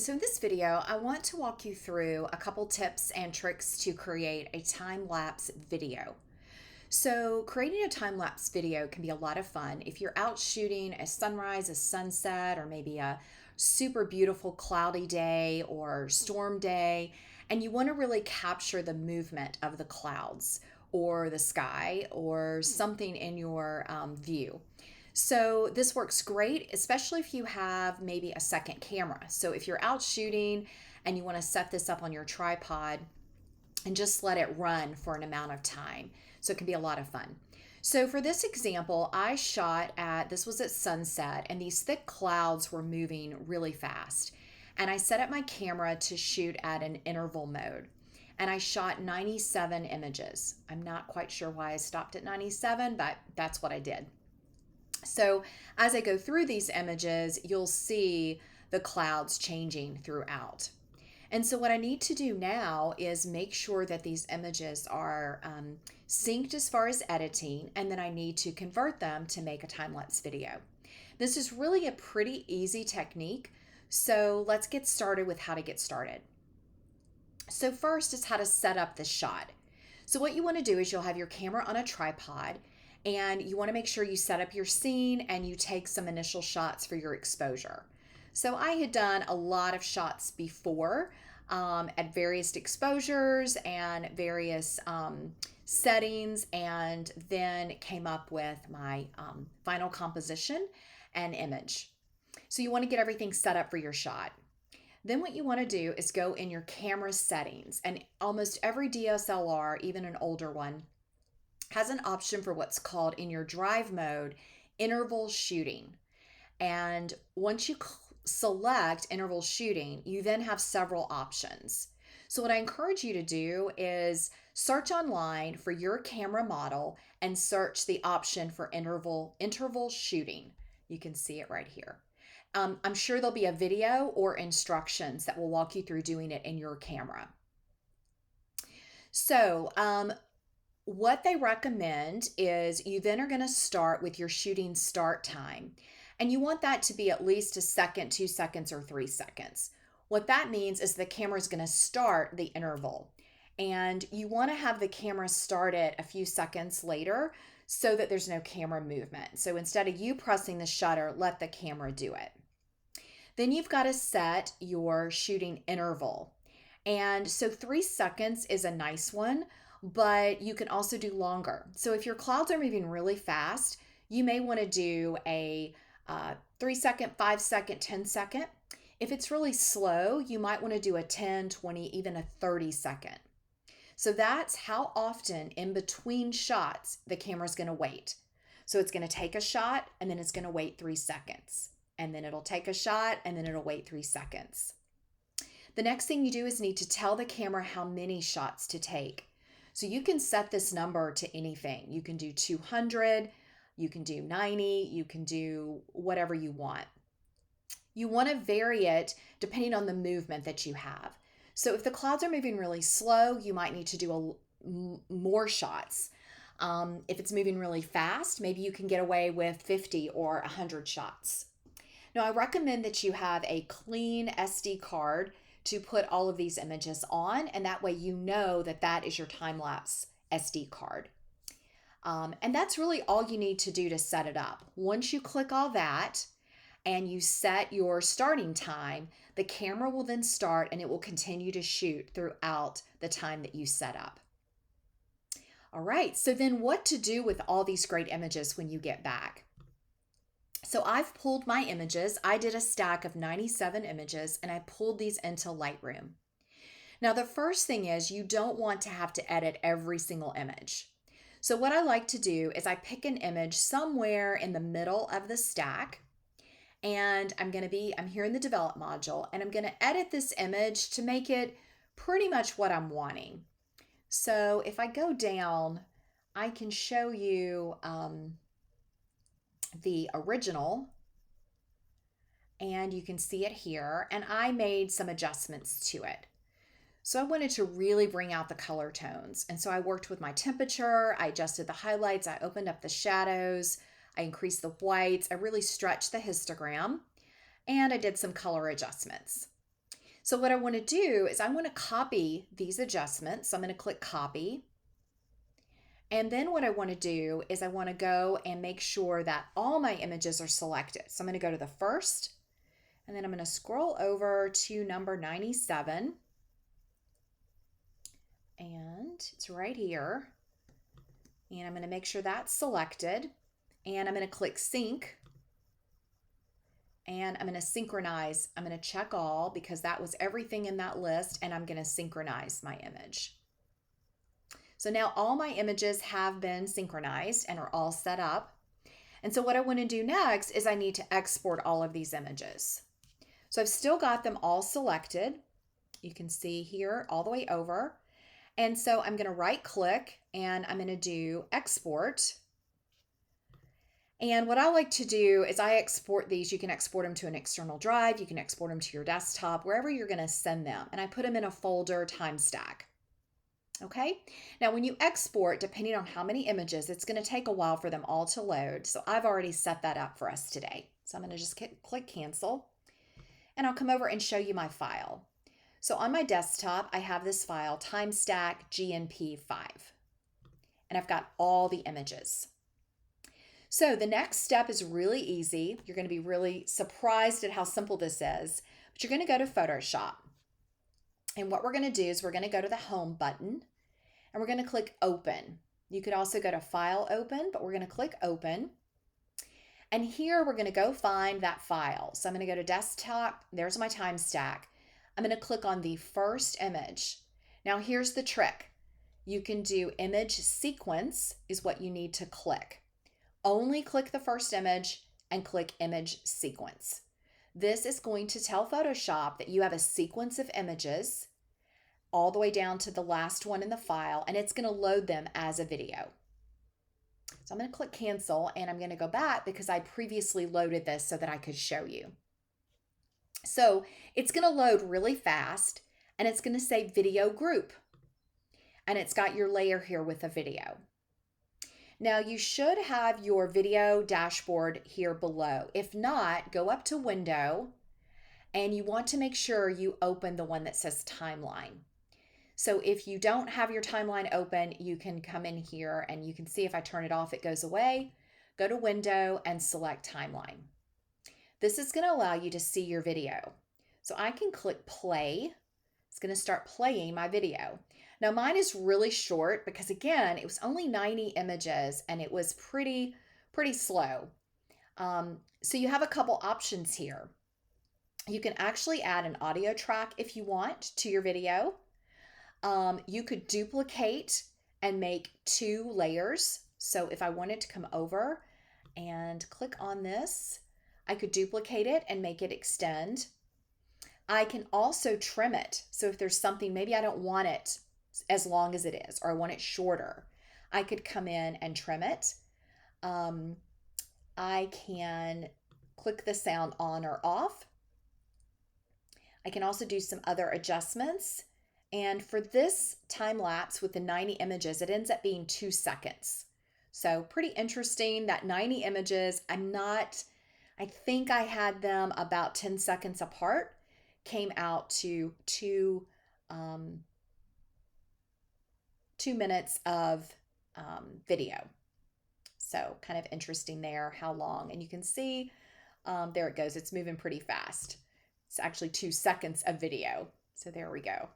So in this video, I want to walk you through a couple tips and tricks to create a time-lapse video. So creating a time-lapse video can be a lot of fun if you're out shooting a sunrise, a sunset, or maybe a super beautiful cloudy day or storm day, and you want to really capture the movement of the clouds or the sky or something in your view. So this works great, especially if you have maybe a second camera. So if you're out shooting and you want to set this up on your tripod and just let it run for an amount of time. So it can be a lot of fun. So for this example, I shot this was at sunset, and these thick clouds were moving really fast. And I set up my camera to shoot at an interval mode. And I shot 97 images. I'm not quite sure why I stopped at 97, but that's what I did. So as I go through these images, you'll see the clouds changing throughout. And so what I need to do now is make sure that these images are synced as far as editing, and then I need to convert them to make a time-lapse video. This is really a pretty easy technique, so let's get started with how to get started. So first is how to set up the shot. So what you want to do is you'll have your camera on a tripod, and you want to make sure you set up your scene and you take some initial shots for your exposure. So I had done a lot of shots before at various exposures and various settings, and then came up with my final composition and image. So you want to get everything set up for your shot. Then what you want to do is go in your camera settings, and almost every DSLR, even an older one, has an option for what's called, in your drive mode, interval shooting. And once you select interval shooting, you then have several options. So what I encourage you to do is search online for your camera model and search the option for interval shooting. You can see it right here. I'm sure there'll be a video or instructions that will walk you through doing it in your camera. So what they recommend is you then are going to start with your shooting start time. And you want that to be at least a second, 2 seconds, or 3 seconds. What that means is the camera is going to start the interval. And you want to have the camera start it a few seconds later so that there's no camera movement. So instead of you pressing the shutter, let the camera do it. Then you've got to set your shooting interval. And so 3 seconds is a nice one, but you can also do longer. So if your clouds are moving really fast, you may want to do a 3 second, 5 second, 10 second. If it's really slow, you might want to do a 10, 20, even a 30 second. So that's how often in between shots the camera's going to wait. So it's going to take a shot and then it's going to wait 3 seconds. And then it'll take a shot and then it'll wait 3 seconds. The next thing you do is need to tell the camera how many shots to take. So you can set this number to anything. You can do 200, you can do 90, you can do whatever you want. You want to vary it depending on the movement that you have. So if the clouds are moving really slow, you might need to do more shots. If it's moving really fast, maybe you can get away with 50 or 100 shots. Now, I recommend that you have a clean SD card to put all of these images on, and that way you know that that is your time-lapse SD card. And that's really all you need to do to set it up. Once you click all that and you set your starting time, the camera will then start and it will continue to shoot throughout the time that you set up. All right, so then what to do with all these great images when you get back? So I've pulled my images. I did a stack of 97 images and I pulled these into Lightroom. Now the first thing is you don't want to have to edit every single image. So what I like to do is I pick an image somewhere in the middle of the stack, and I'm here in the develop module, and I'm going to edit this image to make it pretty much what I'm wanting. So if I go down, I can show you the original, and you can see it here, and I made some adjustments to it. So I wanted to really bring out the color tones, and so I worked with my temperature, I adjusted the highlights, I opened up the shadows, I increased the whites, I really stretched the histogram, and I did some color adjustments. So what I want to do is I want to copy these adjustments. So I'm going to click copy. And then what I want to do is I want to go and make sure that all my images are selected. So I'm going to go to the first, and then I'm going to scroll over to number 97. And it's right here. And I'm going to make sure that's selected. And I'm going to click sync. And I'm going to synchronize. I'm going to check all because that was everything in that list. And I'm going to synchronize my image. So now all my images have been synchronized and are all set up. And so what I want to do next is I need to export all of these images. So I've still got them all selected. You can see here all the way over. And so I'm going to right click and I'm going to do export. And what I like to do is I export these. You can export them to an external drive. You can export them to your desktop, wherever you're going to send them. And I put them in a folder time stack. Okay, now when you export, depending on how many images, it's going to take a while for them all to load. So I've already set that up for us today. So I'm going to just click cancel, and I'll come over and show you my file. So on my desktop, I have this file, TimeStack GNP5, and I've got all the images. So the next step is really easy. You're going to be really surprised at how simple this is, but you're going to go to Photoshop. And what we're going to do is we're going to go to the Home button, and we're going to click Open. You could also go to File Open, but we're going to click Open. And here we're going to go find that file. So I'm going to go to Desktop. There's my time stack. I'm going to click on the first image. Now here's the trick. You can do Image Sequence is what you need to click. Only click the first image and click Image Sequence. This is going to tell Photoshop that you have a sequence of images all the way down to the last one in the file, and it's going to load them as a video. So I'm going to click cancel, and I'm going to go back because I previously loaded this so that I could show you. So it's going to load really fast, and it's going to say video group, and it's got your layer here with a video. Now you should have your video dashboard here below. If not, go up to Window, and you want to make sure you open the one that says Timeline. So if you don't have your timeline open, you can come in here and you can see if I turn it off, it goes away. Go to Window and select Timeline. This is going to allow you to see your video. So I can click play. It's going to start playing my video. Now mine is really short because again, it was only 90 images and it was pretty slow. So you have a couple options here. You can actually add an audio track if you want to your video. You could duplicate and make 2 layers. So if I wanted to come over and click on this, I could duplicate it and make it extend. I can also trim it. So if there's something, maybe I don't want it as long as it is, or I want it shorter, I could come in and trim it. I can click the sound on or off. I can also do some other adjustments. And for this time lapse with the 90 images, it ends up being 2 seconds. So pretty interesting that 90 images, I think I had them about 10 seconds apart, came out to 2 minutes of video. So kind of interesting there how long. And you can see there it goes. It's moving pretty fast. It's actually 2 seconds of video. So there we go.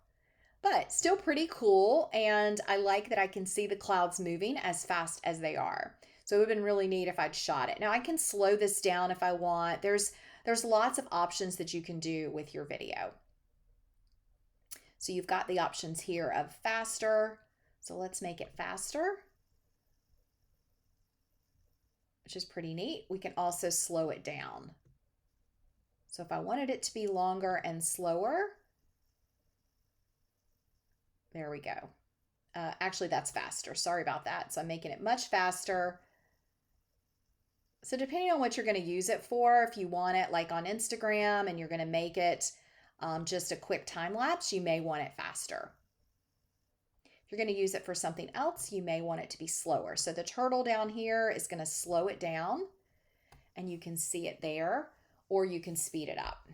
But still pretty cool, and I like that I can see the clouds moving as fast as they are. So it would have been really neat if I'd shot it. Now I can slow this down if I want. There's lots of options that you can do with your video. So you've got the options here of faster. So let's make it faster, which is pretty neat. We can also slow it down. So if I wanted it to be longer and slower, there we go. Actually, that's faster. Sorry about that. So I'm making it much faster. So depending on what you're going to use it for, if you want it like on Instagram and you're going to make it just a quick time lapse, you may want it faster. If you're going to use it for something else, you may want it to be slower. So the turtle down here is going to slow it down, and you can see it there, or you can speed it up.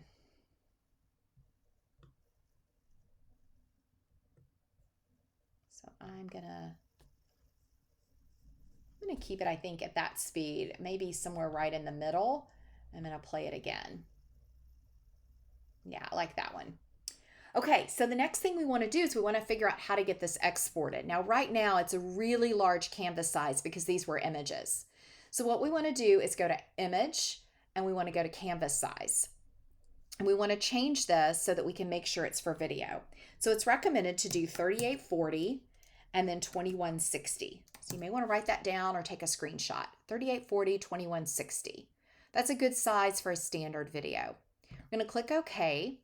So I'm gonna keep it, I think, at that speed, maybe somewhere right in the middle. I'm gonna play it again. Yeah, I like that one. Okay, so the next thing we want to do is we want to figure out how to get this exported. Now, right now, it's a really large canvas size because these were images. So what we want to do is go to Image, and we want to go to Canvas Size. And we want to change this so that we can make sure it's for video. So it's recommended to do 3840 and then 2160. So you may want to write that down or take a screenshot. 3840, 2160. That's a good size for a standard video. We're going to click OK.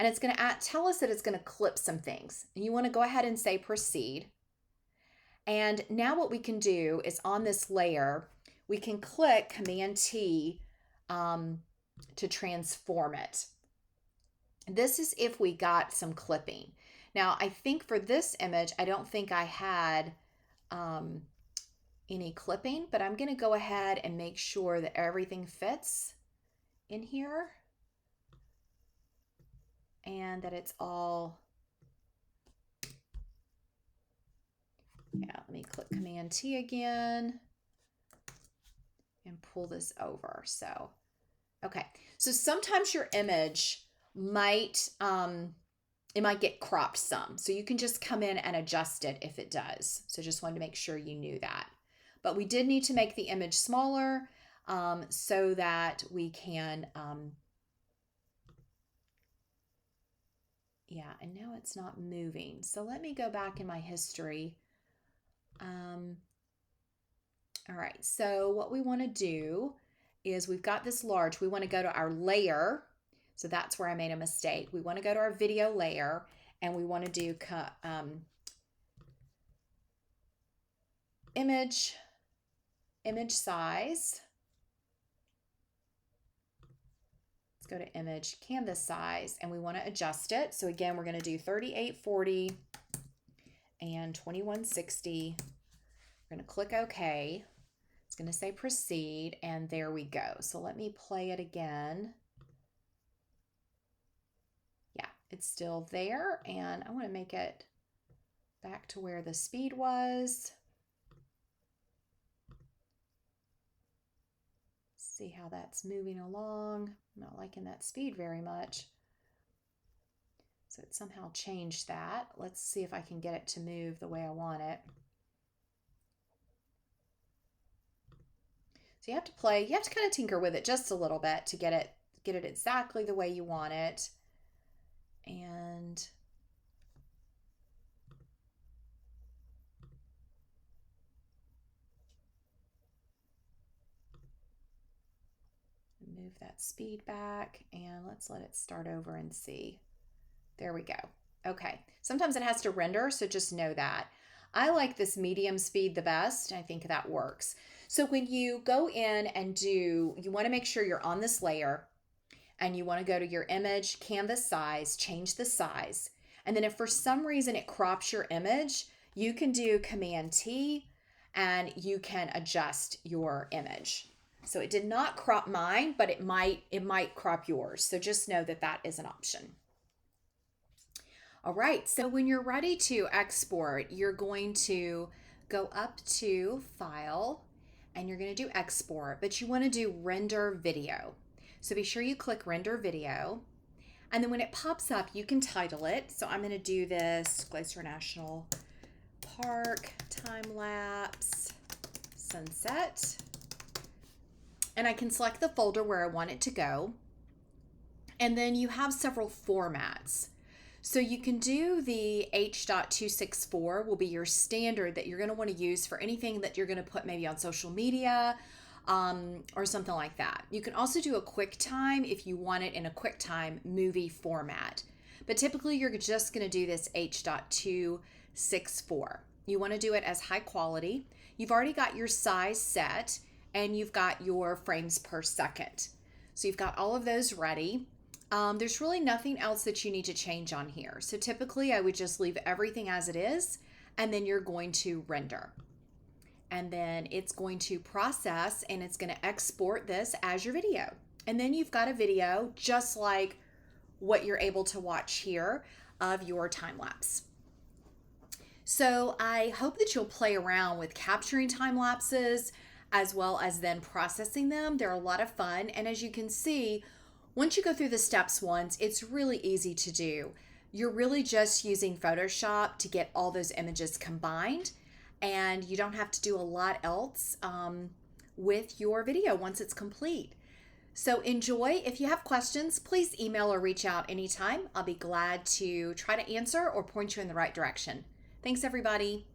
And it's going to tell us that it's going to clip some things. And you want to go ahead and say proceed. And now what we can do is on this layer, we can click Command T to transform it. This is if we got some clipping. Now, I think for this image, I don't think I had any clipping, but I'm going to go ahead and make sure that everything fits in here. And that it's all, yeah, let me click Command T again and pull this over. So, okay. So sometimes your image might, it might get cropped some. So you can just come in and adjust it if it does. So just wanted to make sure you knew that. But we did need to make the image smaller so that we can, yeah, and now it's not moving. So let me go back in my history. All right, so what we want to do is we've got this large. We want to go to our layer. So that's where I made a mistake. We want to go to our video layer and we want to do image size. Go to image canvas size and we want to adjust it. So again, we're going to do 3840 and 2160. We're going to click OK. It's going to say proceed and there we go. So let me play it again. Yeah, it's still there and I want to make it back to where the speed was. See how that's moving along. I'm not liking that speed very much. So it somehow changed that. Let's see if I can get it to move the way I want it. So you have to play, you have to kind of tinker with it just a little bit to get it exactly the way you want it. And move that speed back and let's let it start over and see. There we go. Okay, sometimes it has to render, so just know that. I like this medium speed the best. I think that works. So when you go in and you want to make sure you're on this layer and you want to go to your image, canvas size, change the size. And then if for some reason it crops your image, you can do Command T and you can adjust your image. So it did not crop mine, but it might crop yours. So just know that that is an option. All right, so when you're ready to export, you're going to go up to File, and you're going to do Export, but you want to do Render Video. So be sure you click Render Video, and then when it pops up, you can title it. So I'm going to do this Glacier National Park Time-lapse Sunset, and I can select the folder where I want it to go, and then you have several formats. So you can do the H.264 will be your standard that you're going to want to use for anything that you're going to put maybe on social media or something like that. You can also do a QuickTime if you want it in a QuickTime movie format. But typically you're just going to do this H.264. You want to do it as high quality. You've already got your size set and you've got your frames per second. So you've got all of those ready. There's really nothing else that you need to change on here. So typically I would just leave everything as it is, and then you're going to render. And then it's going to process and it's going to export this as your video. And then you've got a video just like what you're able to watch here of your time lapse. So I hope that you'll play around with capturing time lapses as well as then processing them. They're a lot of fun. And as you can see, once you go through the steps once, it's really easy to do. You're really just using Photoshop to get all those images combined, and you don't have to do a lot else with your video once it's complete. So enjoy. If you have questions, please email or reach out anytime. I'll be glad to try to answer or point you in the right direction. Thanks, everybody.